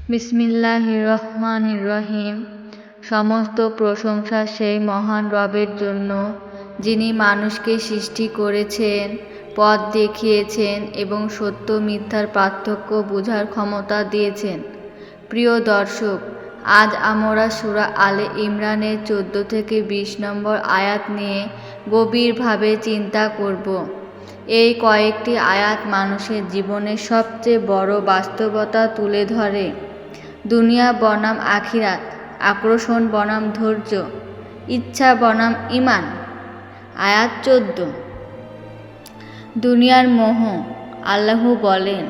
বিসমিল্লাহির রহমানির রহিম। সমস্ত প্রশংসা সেই মহান রবের জন্য, যিনি মানুষকে সৃষ্টি করেছেন, পথ দেখিয়েছেন এবং সত্য মিথ্যার পার্থক্য বোঝার ক্ষমতা দিয়েছেন। প্রিয় দর্শক, আজ আমরা সূরা আলে ইমরানের 14 থেকে 20 নম্বর আয়াত নিয়ে গভীরভাবে চিন্তা করব। এই কয়েকটি আয়াত মানুষের জীবনের সবচেয়ে বড় বাস্তবতা তুলে ধরে। দুনিয়া বনাম আখিরাত, আকর্ষণ বনাম ধৈর্য, ইচ্ছা বনাম ঈমান। আয়াত 14। দুনিয়ার মোহ। আল্লাহ বলেন,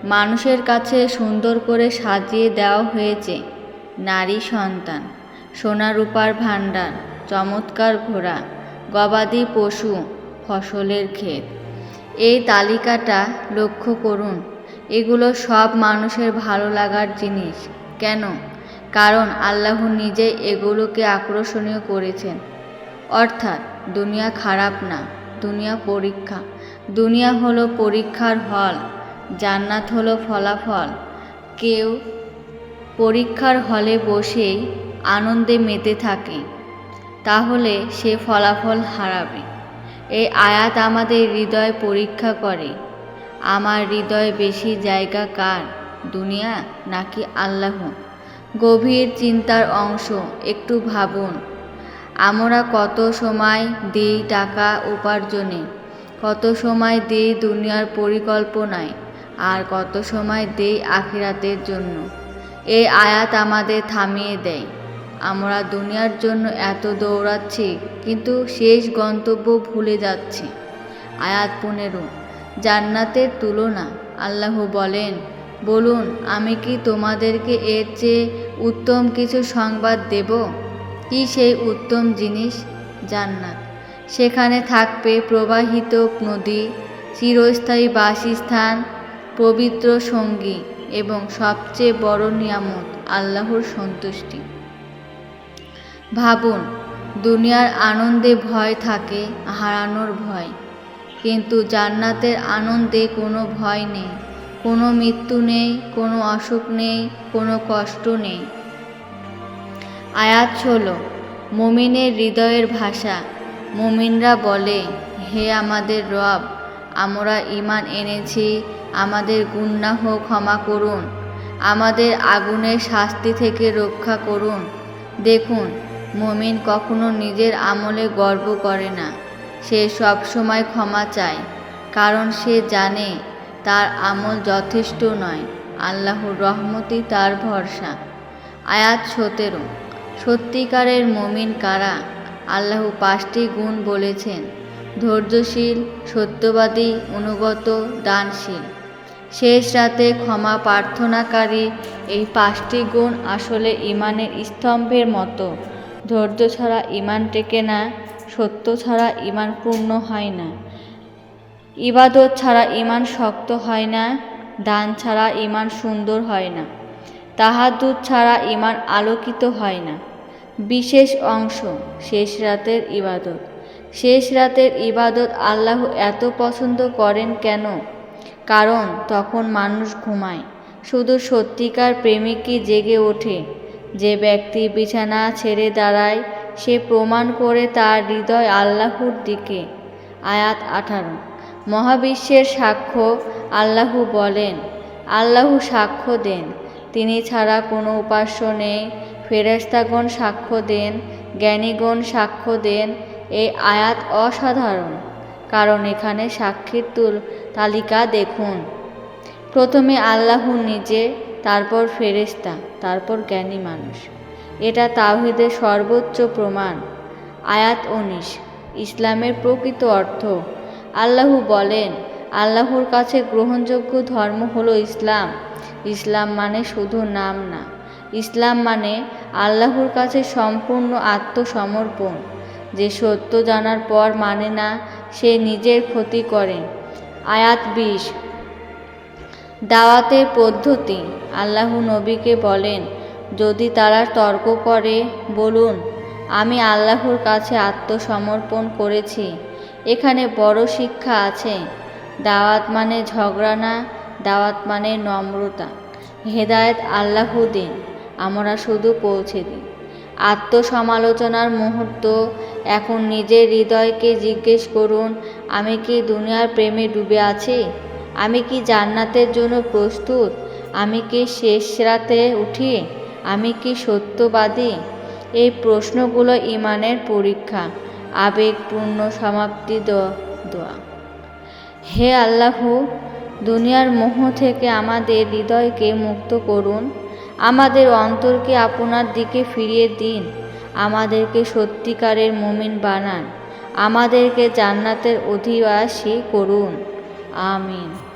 মানুষের কাছে সুন্দর করে সাজিয়ে দেওয়া হয়েছে নারী সন্তান, সোনা রূপার ভাণ্ডার, চমৎকার ঘোড়া, গবাদি পশু, ফসলের ক্ষেত। এই তালিকাটা লক্ষ্য করুন। এগুলো সব মানুষের ভালো লাগার জিনিস। কেন? কারণ আল্লাহ নিজেই এগুলোকে আকর্ষণীয় করেছেন। অর্থাৎ দুনিয়া খারাপ না, দুনিয়া পরীক্ষা। দুনিয়া হলো পরীক্ষার হল, জান্নাত হলো ফলাফল। কেউ পরীক্ষার হলে বসেই আনন্দে মেতে থাকে, তাহলে সে ফলাফল হারাবে। এই আয়াত আমাদের হৃদয় পরীক্ষা করে। আমার হৃদয়ে বেশি জায়গা কার, দুনিয়া নাকি আল্লাহ? গভীর চিন্তার অংশ। একটু ভাবুন, আমরা কত সময় দিই টাকা উপার্জনে, কত সময় দিই দুনিয়ার পরিকল্পনায়, আর কত সময় দিই আখিরাতের জন্য। এই আয়াত আমাদের থামিয়ে দেয়। আমরা দুনিয়ার জন্য এত দৌড়াচ্ছি, কিন্তু শেষ গন্তব্য ভুলে যাচ্ছি। আয়াত 15। জান্নাতের তুলনা। আল্লাহ বলেন, বলুন, আমি কি তোমাদেরকে এর চেয়ে উত্তম কিছু সংবাদ দেব? কি সেই উত্তম জিনিস? জান্নাত। সেখানে থাকবে প্রবাহিত নদী, চিরস্থায়ী বাসস্থান, পবিত্র সঙ্গী এবং সবচেয়ে বড় নিয়ামত আল্লাহর সন্তুষ্টি। ভাবুন, দুনিয়ার আনন্দে ভয় থাকে, হারানোর ভয়। কিন্তু জান্নাতের আনন্দে কোনো ভয় নেই, কোনো মৃত্যু নেই, কোনো অসুখ নেই, কোনো কষ্ট নেই। আয়াত 16। মুমিনের হৃদয়ের ভাষা। মুমিনরা বলে, হে আমাদের রব, আমরা ঈমান এনেছি, আমাদের গুনাহ ক্ষমা করুন, আমাদের আগুনের শাস্তি থেকে রক্ষা করুন। দেখুন, মুমিন কখনো নিজের আমলে গর্ব করে না। সে সবসময় ক্ষমা চায়, কারণ সে জানে তার আমল যথেষ্ট নয়। আল্লাহর রহমতই তার ভরসা। আয়াত 17। সত্যিকারের মুমিন কারা? আল্লাহ 5টি গুণ বলেছেন: ধৈর্যশীল, সত্যবাদী, অনুগত, দানশীল, শেষ রাতে ক্ষমা প্রার্থনাকারী। এই 5টি গুণ আসলে ঈমানের স্তম্ভের মতো। ধৈর্য ছাড়া ঈমান টেকে না, সত্য ছাড়া ঈমান পূর্ণ হয় না, ইবাদত ছাড়া ঈমান শক্ত হয় না, দান ছাড়া ঈমান সুন্দর হয় না, তাহাজ্জুদ ছাড়া ঈমান আলোকিত হয় না। বিশেষ অংশ, শেষ রাতের ইবাদত। শেষ রাতের ইবাদত আল্লাহ এত পছন্দ করেন কেন? কারণ তখন মানুষ ঘুমায়। শুধু সত্যিকার প্রেমিকই জেগে ওঠে। যে ব্যক্তি বিছানা ছেড়ে দাঁড়ায়, সে প্রমাণ করে তার হৃদয় আল্লাহর দিকে। আয়াত 18। মহাবিশ্বের সাক্ষ্য। আল্লাহ বলেন, আল্লাহ সাক্ষ্য দেন, তিনি ছাড়া কোনো উপাস্য নেই। ফেরেশতাগণ সাক্ষ্য দেন, জ্ঞানীগণ সাক্ষ্য দেন। এই আয়াত অসাধারণ, কারণ এখানে সাক্ষীর তালিকা দেখুন। প্রথমে আল্লাহ নিজে, তারপর ফেরেশতা, তারপর জ্ঞানী মানুষ। এটা তাওহীদের সর্বোচ্চ প্রমাণ। আয়াত 19। ইসলামের প্রকৃত অর্থ। আল্লাহ বলেন, আল্লাহর কাছে গ্রহণযোগ্য ধর্ম হলো ইসলাম। ইসলাম মানে শুধু নাম না, ইসলাম মানে আল্লাহর কাছে সম্পূর্ণ আত্মসমর্পণ। যে সত্য জানার পর মানে না, সে নিজের ক্ষতি করে। আয়াত 20। দাওয়াতের পদ্ধতি। আল্লাহ নবীকে বলেন, যদি তারা তর্ক করে, বলুন, আমি আল্লাহর কাছে আত্মসমর্পণ করেছি। এখানে বড় শিক্ষা আছে। দাওয়াত মানে ঝগড়া না, দাওয়াত মানে নম্রতা। হেদায়েত আল্লাহ দিন, আমরা শুধু পৌঁছে দিই। আত্মসমালোচনার মুহূর্ত। এখন নিজের হৃদয়কে জিজ্ঞেস করুন, আমি কি দুনিয়ার প্রেমে ডুবে আছি? আমি কি জান্নাতের জন্য প্রস্তুত? আমি কি শেষ রাতে উঠি? আমি কি সত্যবাদী? এই প্রশ্নগুলো ঈমানের পরীক্ষা, আবেগপূর্ণ সমাপ্তি দোয়া। হে আল্লাহ, দুনিয়ার মোহ থেকে আমাদের হৃদয়কে মুক্ত করুন, আমাদের অন্তরকে আপনার দিকে ফিরিয়ে দিন, আমাদেরকে সত্যিকারের মুমিন বানান, আমাদেরকে জান্নাতের অধিবাসী করুন। আমিন।